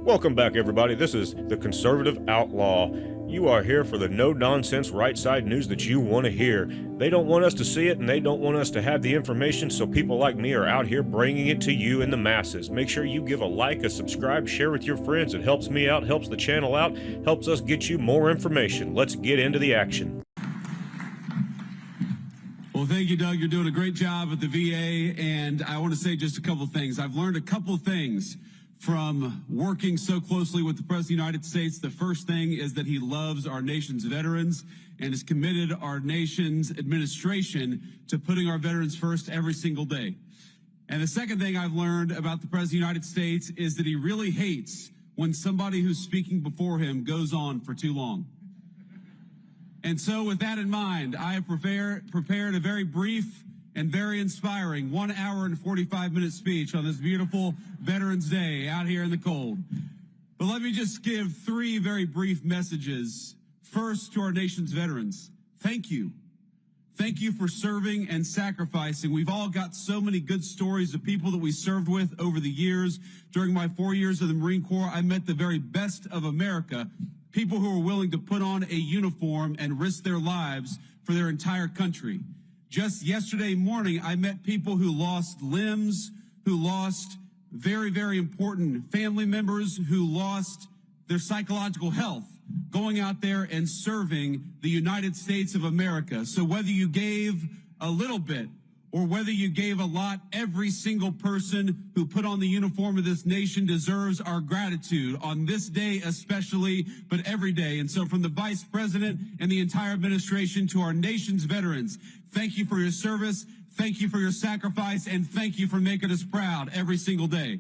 Welcome back, everybody. This is the Conservative Outlaw. You are here for the no-nonsense right-side news that you want to hear. They don't want us to see it, and they don't want us to have the information, so people like me are out here bringing it to you in the masses. Make sure you give a like, a subscribe, share with your friends. It helps me out, helps the channel out, helps us get you more information. Let's get into the action. Well, thank you, Doug. You're doing a great job at the VA, and I want to say just a couple things. I've learned a couple things from working so closely with the President of the United States. The first thing is that he loves our nation's veterans and has committed our nation's administration to putting our veterans first every single day. And the second thing I've learned about the President of the United States is that he really hates when somebody who's speaking before him goes on for too long. And so with that in mind, I have prepared a very brief and very inspiring 1 hour and 45-minute speech on this beautiful Veterans Day out here in the cold. But let me just give three very brief messages. First, to our nation's veterans, thank you. Thank you for serving and sacrificing. We've all got so many good stories of people that we served with over the years. During my 4 years of the Marine Corps, I met the very best of America, people who are willing to put on a uniform and risk their lives for their entire country. Just yesterday morning, I met people who lost limbs, who lost very, very important family members, who lost their psychological health, going out there and serving the United States of America. So whether you gave a little bit or whether you gave a lot, every single person who put on the uniform of this nation deserves our gratitude on this day especially, but every day. And so from the Vice President and the entire administration to our nation's veterans, thank you for your service, thank you for your sacrifice, and thank you for making us proud every single day.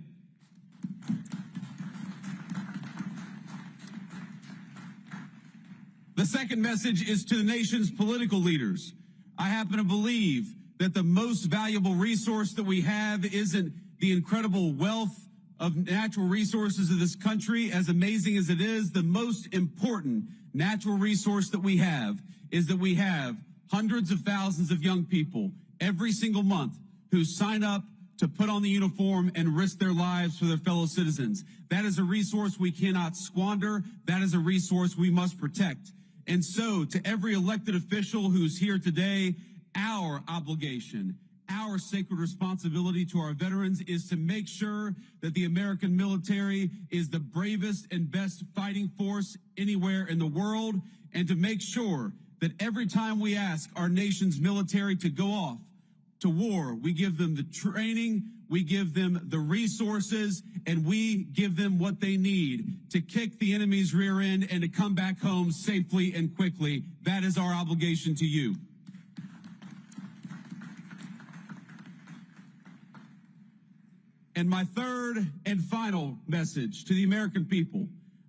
The second message is to the nation's political leaders. I happen to believe that the most valuable resource that we have isn't the incredible wealth of natural resources of this country, as amazing as it is. The most important natural resource that we have is that we have hundreds of thousands of young people every single month who sign up to put on the uniform and risk their lives for their fellow citizens. That is a resource we cannot squander. That is a resource we must protect. And so to every elected official who's here today, our obligation, our sacred responsibility to our veterans is to make sure that the American military is the bravest and best fighting force anywhere in the world, and to make sure that every time we ask our nation's military to go off to war, we give them the training, we give them the resources, and we give them what they need to kick the enemy's rear end and to come back home safely and quickly. That is our obligation to you. And my third and final message to the American people,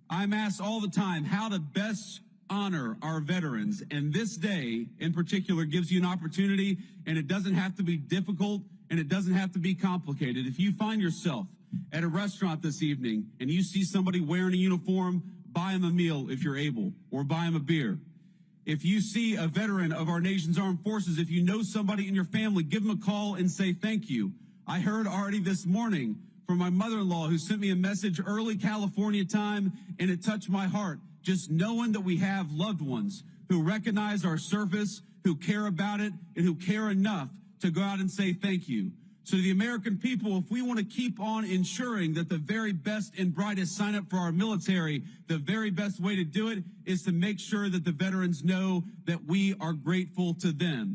I'm asked all the time how to best honor our veterans. And this day in particular gives you an opportunity, and it doesn't have to be difficult and it doesn't have to be complicated. If you find yourself at a restaurant this evening and you see somebody wearing a uniform, buy them a meal if you're able, or buy them a beer. If you see a veteran of our nation's armed forces, if you know somebody in your family, give them a call and say thank you. I heard already this morning from my mother-in-law who sent me a message early California time, and it touched my heart. Just knowing that we have loved ones who recognize our service, who care about it, and who care enough to go out and say thank you. So to the American people, if we want to keep on ensuring that the very best and brightest sign up for our military, the very best way to do it is to make sure that the veterans know that we are grateful to them.